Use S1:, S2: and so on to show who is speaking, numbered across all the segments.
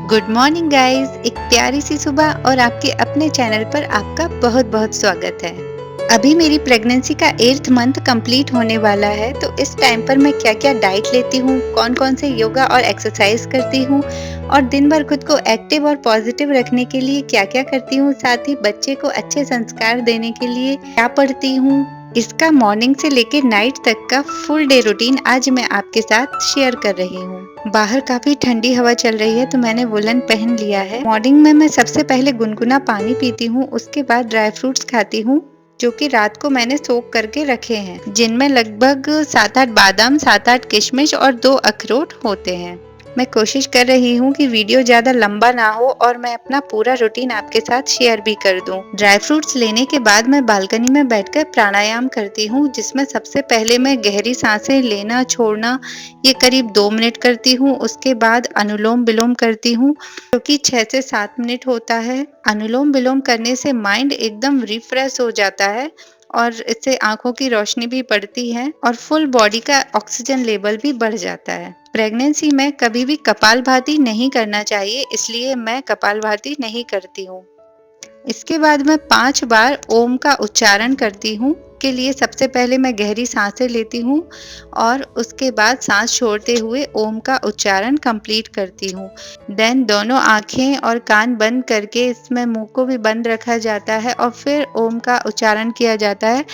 S1: Good morning guys. एक प्यारी सी सुबह और आपके अपने चैनल पर आपका बहुत बहुत स्वागत है। अभी मेरी प्रेगनेंसी का 8th मंथ कंप्लीट होने वाला है, तो इस टाइम पर मैं क्या-क्या डाइट लेती हूँ, कौन-कौन से योगा और एक्सरसाइज करती हूँ और दिन भर खुद को एक्टिव और पॉजिटिव रखने के लिए क्या-क्या करती हूँ, साथ ही बच्चे को अच्छे संस्कार देने के लिए क्या पढ़ती हूँ, इसका मॉर्निंग से लेके नाइट तक का फुल डे रूटीन आज मैं आपके साथ शेयर कर रही हूँ। बाहर काफी ठंडी हवा चल रही है, तो मैंने वुलन पहन लिया है। मॉर्निंग में मैं सबसे पहले गुनगुना पानी पीती हूँ, उसके बाद ड्राई फ्रूट्स खाती हूँ जो कि रात को मैंने सोक करके रखे हैं, जिनमें लगभग 7-8 बादाम, 7-8 किशमिश और 2 अखरोट होते हैं। मैं कोशिश कर रही हूँ कि वीडियो ज़्यादा लंबा ना हो और मैं अपना पूरा रूटीन आपके साथ शेयर भी कर दूँ। ड्राई फ्रूट्स लेने के बाद मैं बालकनी में बैठकर प्राणायाम करती हूँ, जिसमें सबसे पहले मैं गहरी सांसें लेना छोड़ना ये करीब 2 मिनट करती हूँ। उसके बाद अनुलोम विलोम करती हूँ, जो कि 6 से 7 मिनट होता है। अनुलोम विलोम करने से माइंड एकदम रिफ्रेश हो जाता है और इससे आंखों की रोशनी भी बढ़ती है और फुल बॉडी का ऑक्सीजन लेवल भी बढ़ जाता है। प्रेगनेंसी में कभी भी कपालभाति नहीं करना चाहिए, इसलिए मैं कपालभाति नहीं करती हूँ। इसके बाद मैं 5 बार ओम का उच्चारण करती हूँ। के लिए सबसे पहले मैं गहरी सांसें लेती हूँ और उसके बाद सांस छोड़ते हुए ओम का उच्चारण कंप्लीट करती हूँ। देन दोनों आंखें और कान बंद करके इसमें मुंह को भी बंद रखा जाता है और फिर ओम का उच्चारण किया जाता है,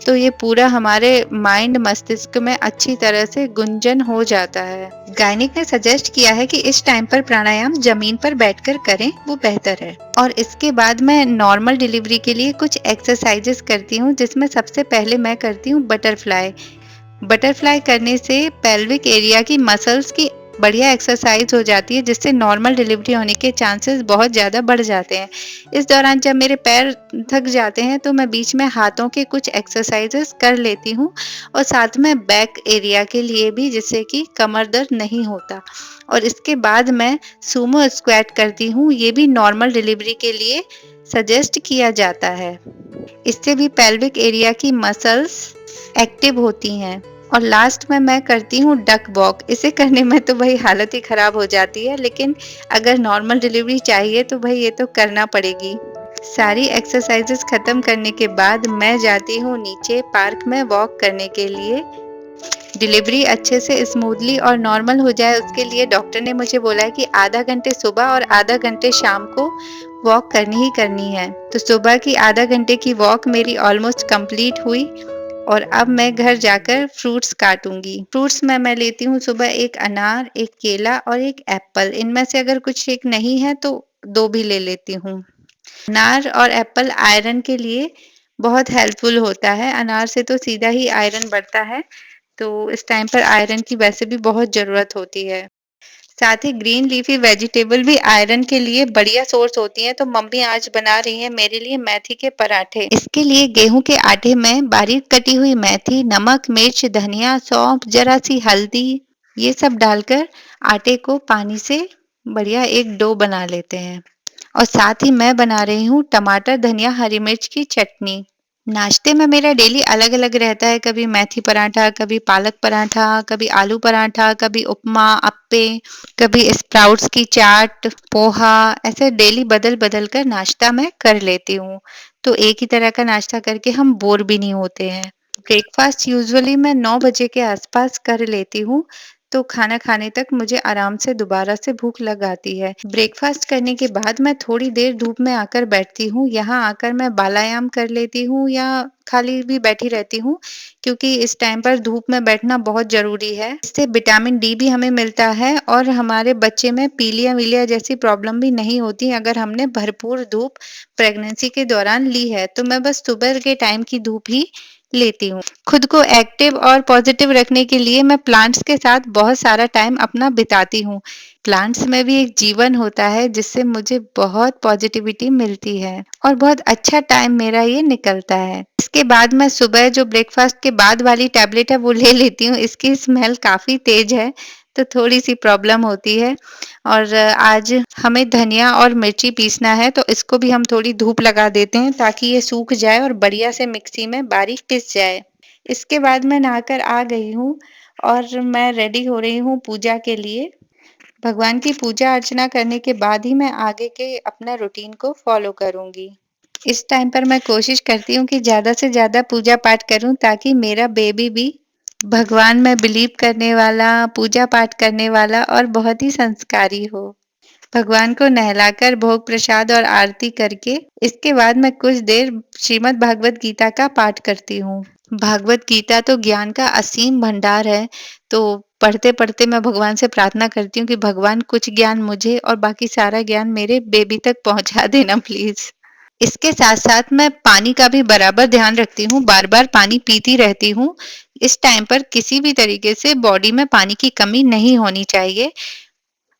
S1: तो ये पूरा हमारे माइंड मस्तिष्क में अच्छी तरह से गुंजन हो जाता है। गायनिक ने सजेस्ट किया है कि इस टाइम पर प्राणायाम जमीन पर बैठकर करें, वो बेहतर है। और इसके बाद मैं नॉर्मल डिलीवरी के लिए कुछ एक्सरसाइजेस करती हूँ, जिसमें सबसे पहले मैं करती हूँ बटरफ्लाई। बटरफ्लाई करने से पेल्विक एरिया की मसल्स की बढ़िया एक्सरसाइज हो जाती है, जिससे नॉर्मल डिलीवरी होने के चांसेस बहुत ज़्यादा बढ़ जाते हैं। इस दौरान जब मेरे पैर थक जाते हैं, तो मैं बीच में हाथों के कुछ एक्सरसाइजेस कर लेती हूँ और साथ में बैक एरिया के लिए भी, जिससे कि कमर दर्द नहीं होता। और इसके बाद मैं सुमो स्क्वाट करती हूँ, ये भी नॉर्मल डिलीवरी के लिए सजेस्ट किया जाता है। इससे भी पेल्विक एरिया की मसल्स एक्टिव होती हैं। और लास्ट में मैं करती हूँ डक वॉक। इसे करने में तो भाई हालत ही खराब हो जाती है, लेकिन अगर नॉर्मल डिलीवरी चाहिए तो भाई ये तो करना पड़ेगी। सारी एक्सरसाइजेस खत्म करने के बाद मैं जाती हूँ नीचे पार्क में वॉक करने के लिए। डिलीवरी अच्छे से स्मूथली और नॉर्मल हो जाए, उसके लिए डॉक्टर ने मुझे बोला है कि आधा घंटे सुबह और आधा घंटे शाम को वॉक करनी ही करनी है। तो सुबह की आधा घंटे की वॉक मेरी ऑलमोस्ट कंप्लीट हुई और अब मैं घर जाकर फ्रूट्स काटूंगी। फ्रूट्स में मैं लेती हूँ सुबह एक अनार, एक केला और एक एप्पल। इनमें से अगर कुछ एक नहीं है तो 2 भी ले लेती हूँ। अनार और एप्पल आयरन के लिए बहुत हेल्पफुल होता है। अनार से तो सीधा ही आयरन बढ़ता है, तो इस टाइम पर आयरन की वैसे भी बहुत ज़रूरत होती है। साथ ही ग्रीन लीफी वेजिटेबल भी आयरन के लिए बढ़िया सोर्स होती हैं, तो मम्मी आज बना रही हैं मेरे लिए मेथी के पराठे। इसके लिए गेहूं के आटे में बारीक कटी हुई मेथी, नमक, मिर्च, धनिया, सौंफ, जरा सी हल्दी, ये सब डालकर आटे को पानी से बढ़िया एक डो बना लेते हैं। और साथ ही मैं बना रही हूँ टमाटर, धनिया, हरी मिर्च की चटनी। नाश्ते में मेरा डेली अलग-अलग रहता है, कभी मेथी पराठा, कभी पालक पराठा, कभी आलू पराठा, कभी उपमा, अप्पे, कभी स्प्राउट्स की चाट, पोहा, ऐसे डेली बदल-बदल कर नाश्ता मैं कर लेती हूँ। तो एक ही तरह का नाश्ता करके हम बोर भी नहीं होते हैं। ब्रेकफास्ट यूजुअली मैं 9 बजे के आसपास कर लेती हूँ, तो खाना खाने तक मुझे आराम से दोबारा से भूख लग आती है। ब्रेकफास्ट करने के बाद मैं थोड़ी देर धूप में आकर बैठती हूँ। यहाँ आकर मैं बालायाम कर लेती हूँ या खाली भी बैठी रहती हूँ, क्योंकि इस टाइम पर धूप में बैठना बहुत ज़रूरी है। इससे विटामिन डी भी हमें मिलता है और हमारे बच्चे में पीलिया-वीलिया जैसी प्रॉब्लम भी नहीं होती अगर हमने भरपूर धूप प्रेगनेंसी के दौरान ली है। तो मैं बस सुबह के टाइम की धूप ही लेती हूँ। खुद को एक्टिव और पॉजिटिव रखने के लिए मैं प्लांट्स के साथ बहुत सारा टाइम अपना बिताती हूँ। प्लांट्स में भी एक जीवन होता है, जिससे मुझे बहुत पॉजिटिविटी मिलती है और बहुत अच्छा टाइम मेरा ये निकलता है। इसके बाद मैं सुबह जो ब्रेकफास्ट के बाद वाली टैबलेट है वो ले लेती हूँ। इसकी स्मेल काफ़ी तेज़ है, तो थोड़ी-सी प्रॉब्लम होती है। और आज हमें धनिया और मिर्ची पीसना है, तो इसको भी हम थोड़ी धूप लगा देते हैं ताकि ये सूख जाए और बढ़िया से मिक्सी में बारीक पिस जाए। इसके बाद मैं नहाकर आ गई हूँ और मैं रेडी हो रही हूँ पूजा के लिए। भगवान की पूजा अर्चना करने के बाद ही मैं आगे के अपना रूटीन को फ़ॉलो करूँगी। इस टाइम पर मैं कोशिश करती हूँ कि ज़्यादा से ज़्यादा पूजा-पाठ करूँ ताकि मेरा बेबी भी भगवान में बिलीव करने वाला, पूजा-पाठ करने वाला और बहुत ही संस्कारी हो। भगवान को नहलाकर भोग प्रसाद और आरती करके इसके बाद मैं कुछ देर श्रीमद् भागवत गीता का पाठ करती हूँ। भागवत गीता तो ज्ञान का असीम भंडार है, तो पढ़ते-पढ़ते मैं भगवान से प्रार्थना करती हूँ कि भगवान कुछ ज्ञान मुझे और बाकी सारा ज्ञान मेरे बेबी तक पहुँचा देना प्लीज़। इसके साथ-साथ मैं पानी का भी बराबर ध्यान रखती हूँ, बार-बार पानी पीती रहती हूँ। इस टाइम पर किसी भी तरीके से बॉडी में पानी की कमी नहीं होनी चाहिए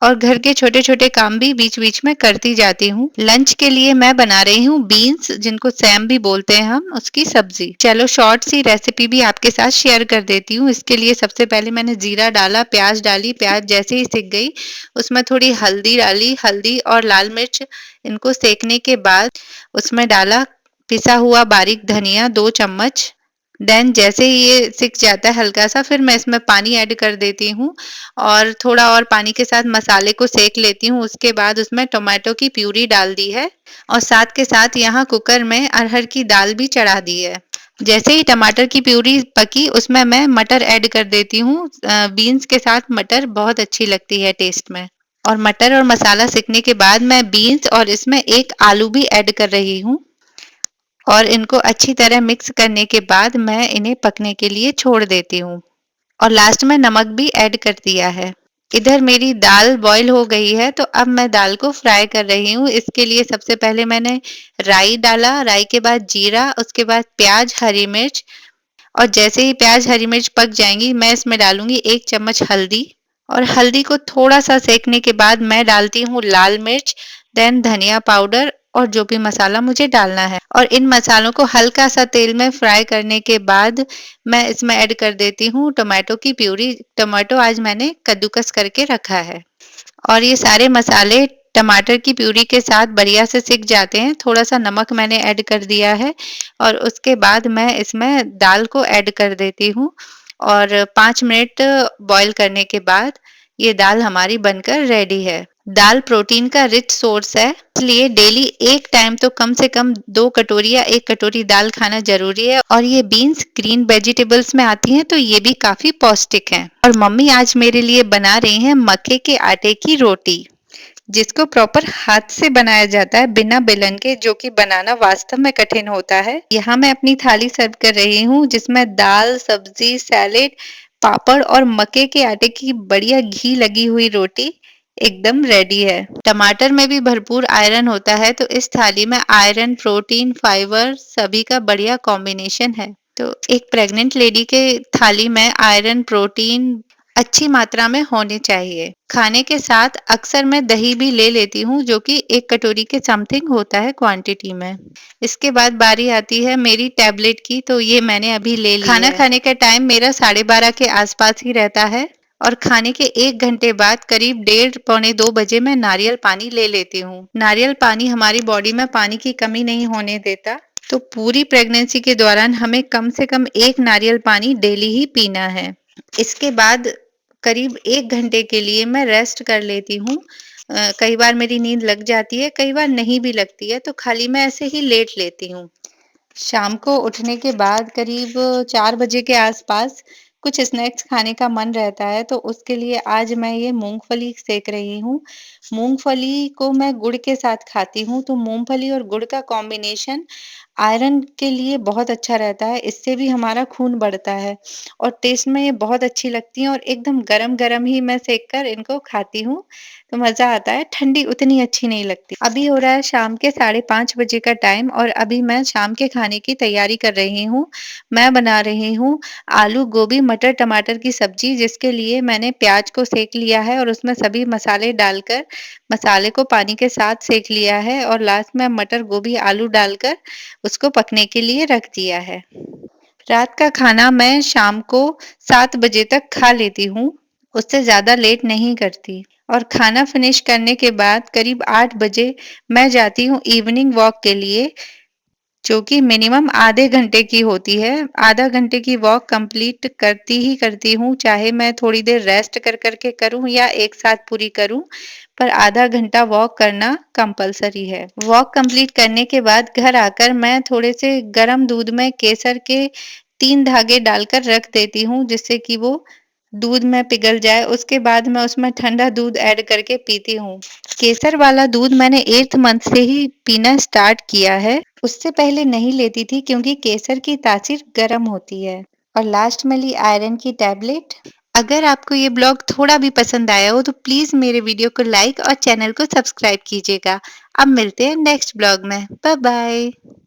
S1: और घर के छोटे-छोटे काम भी बीच-बीच में करती जाती हूँ। लंच के लिए मैं बना रही हूँ बीन्स जिनको सैम भी बोलते हैं हम, उसकी सब्ज़ी। चलो शॉर्ट सी रेसिपी भी आपके साथ शेयर कर देती हूँ। इसके लिए सबसे पहले मैंने जीरा डाला, प्याज़ डाली, प्याज़ जैसे ही सिक गई, उसमें थोड़ी हल्दी डाली, हल्दी और लाल मिर्च इनको सेंकने के बाद उसमें डाला पिसा हुआ बारीक धनिया 2 चम्मच। देन जैसे ही ये सिक जाता है हल्का-सा फिर मैं इसमें पानी ऐड कर देती हूँ और थोड़ा और पानी के साथ मसाले को सेंक लेती हूँ। उसके बाद उसमें टोमेटो की प्यूरी डाल दी है और साथ के साथ यहाँ कुकर में अरहर की दाल भी चढ़ा दी है। जैसे ही टमाटर की प्यूरी पकी उसमें मैं मटर ऐड कर देती हूँ। बीन्स के साथ मटर बहुत अच्छी लगती है टेस्ट में। और मटर और मसाला सिकने के बाद मैं बीन्स और इसमें 1 आलू भी ऐड कर रही हूँ और इनको अच्छी तरह मिक्स करने के बाद मैं इन्हें पकने के लिए छोड़ देती हूँ और लास्ट में नमक भी ऐड कर दिया है। इधर मेरी दाल बॉईल हो गई है तो अब मैं दाल को फ्राई कर रही हूँ। इसके लिए सबसे पहले मैंने राई डाला, राई के बाद जीरा, उसके बाद प्याज़, हरी मिर्च और जैसे ही प्याज़, हरी मिर्च पक जाएँगी मैं इसमें डालूँगी 1 चम्मच हल्दी और हल्दी को थोड़ा-सा सेंकने के बाद मैं डालती हूँ लाल मिर्च, देन धनिया पाउडर और जो भी मसाला मुझे डालना है और इन मसालों को हल्का-सा तेल में फ्राई करने के बाद मैं इसमें ऐड कर देती हूँ टोमेटो की प्यूरी। टोमेटो आज मैंने कद्दूकस करके रखा है और ये सारे मसाले टमाटर की प्यूरी के साथ बढ़िया से सिक जाते हैं। थोड़ा-सा नमक मैंने ऐड कर दिया है और उसके बाद मैं इसमें दाल को ऐड कर देती हूँ और 5 मिनट बॉईल करने के बाद ये दाल हमारी बनकर रेडी है। दाल प्रोटीन का रिच सोर्स है, इसलिए डेली एक टाइम तो कम से कम 2 कटोरी या 1 कटोरी दाल खाना ज़रूरी है और ये बीन्स ग्रीन वेजिटेबल्स में आती हैं तो ये भी काफ़ी पौष्टिक हैं। और मम्मी आज मेरे लिए बना रही हैं मक्के के आटे की रोटी। जिसको प्रॉपर हाथ से बनाया जाता है बिना बेलन के, जो कि बनाना वास्तव में कठिन होता है। यहाँ मैं अपनी थाली सर्व कर रही हूँ जिसमें दाल, सब्जी, सैलेड, पापड़ और मक्के के आटे की बढ़िया घी लगी हुई रोटी एकदम रेडी है। टमाटर में भी भरपूर आयरन होता है तो इस थाली में आयरन, प्रोटीन, फाइबर सभी का बढ़िया कॉम्बिनेशन है। तो एक प्रेग्नेंट लेडी के थाली में आयरन, प्रोटीन अच्छी मात्रा में होने चाहिए। खाने के साथ अक्सर मैं दही भी ले लेती हूँ जो कि 1 कटोरी के समथिंग होता है क्वांटिटी में। इसके बाद बारी आती है मेरी टैबलेट की तो ये मैंने अभी ले ली है। खाना खाने का टाइम मेरा 12:30 के आसपास ही रहता है और खाने के 1 घंटे बाद करीब डेढ़ पौने 2 बजे मैं नारियल पानी ले लेती हूँ। नारियल पानी हमारी बॉडी में पानी की कमी नहीं होने देता, तो पूरी प्रेगनेंसी के दौरान हमें कम से कम 1 नारियल पानी डेली ही पीना है। इसके बाद करीब 1 घंटे के लिए मैं रेस्ट कर लेती हूँ। कई बार मेरी नींद लग जाती है, कई बार नहीं भी लगती है, तो खाली मैं ऐसे ही लेट लेती हूँ। शाम को उठने के बाद करीब 4 बजे के आसपास कुछ स्नैक्स खाने का मन रहता है, तो उसके लिए आज मैं ये मूँगफली सेंक रही हूँ। मूँगफली को मैं गुड़ के साथ खाती हूँ, तो मूँगफली और गुड़ का कॉम्बिनेशन आयरन के लिए बहुत अच्छा रहता है, इससे भी हमारा खून बढ़ता है और टेस्ट में ये बहुत अच्छी लगती हैं और एकदम गरम-गरम ही मैं सेंक कर इनको खाती हूँ, तो मज़ा आता है। ठंडी उतनी अच्छी नहीं लगती। अभी हो रहा है शाम के 5:30 बजे का टाइम और अभी मैं शाम के खाने की तैयारी कर रही हूँ। मैं बना रही हूँ आलू, गोभी, मटर, टमाटर की सब्ज़ी जिसके लिए मैंने प्याज़ को सेंक लिया है और उसमें सभी मसाले डालकर मसाले को पानी के साथ सेंक लिया है और लास्ट में मटर, गोभी, आलू डालकर उसको पकने के लिए रख दिया है। रात का खाना मैं शाम को 7 बजे तक खा लेती हूँ, उससे ज़्यादा लेट नहीं करती और खाना फिनिश करने के बाद करीब 8 बजे मैं जाती हूँ इवनिंग वॉक के लिए। जो कि मिनिमम आधे घंटे की होती है। आधा घंटे की वॉक कंप्लीट करती ही करती हूँ, चाहे मैं थोड़ी देर रेस्ट कर के करूँ या एक साथ पूरी करूँ, पर आधा घंटा वॉक करना कंपल्सरी है। वॉक कंप्लीट करने के बाद घर आकर मैं थोड़े से गरम दूध में केसर के 3 धागे डालकर रख देती हूँ, जिससे कि वो दूध में पिघल जाए। उसके बाद मैं उसमें ठंडा दूध ऐड करके पीती हूँ। केसर वाला दूध मैंने 8th मंथ से ही पीना स्टार्ट किया है। उससे पहले नहीं लेती थी क्योंकि केसर की तासीर गर्म होती है। और लास्ट में ली आयरन की टैबलेट। अगर आपको ये ब्लॉग थोड़ा भी पसंद आया हो तो प्लीज़ मेरे वीडियो को लाइक और चैनल को सब्सक्राइब कीजिएगा। अब मिलते हैं नेक्स्ट ब्लॉग में। Bye bye.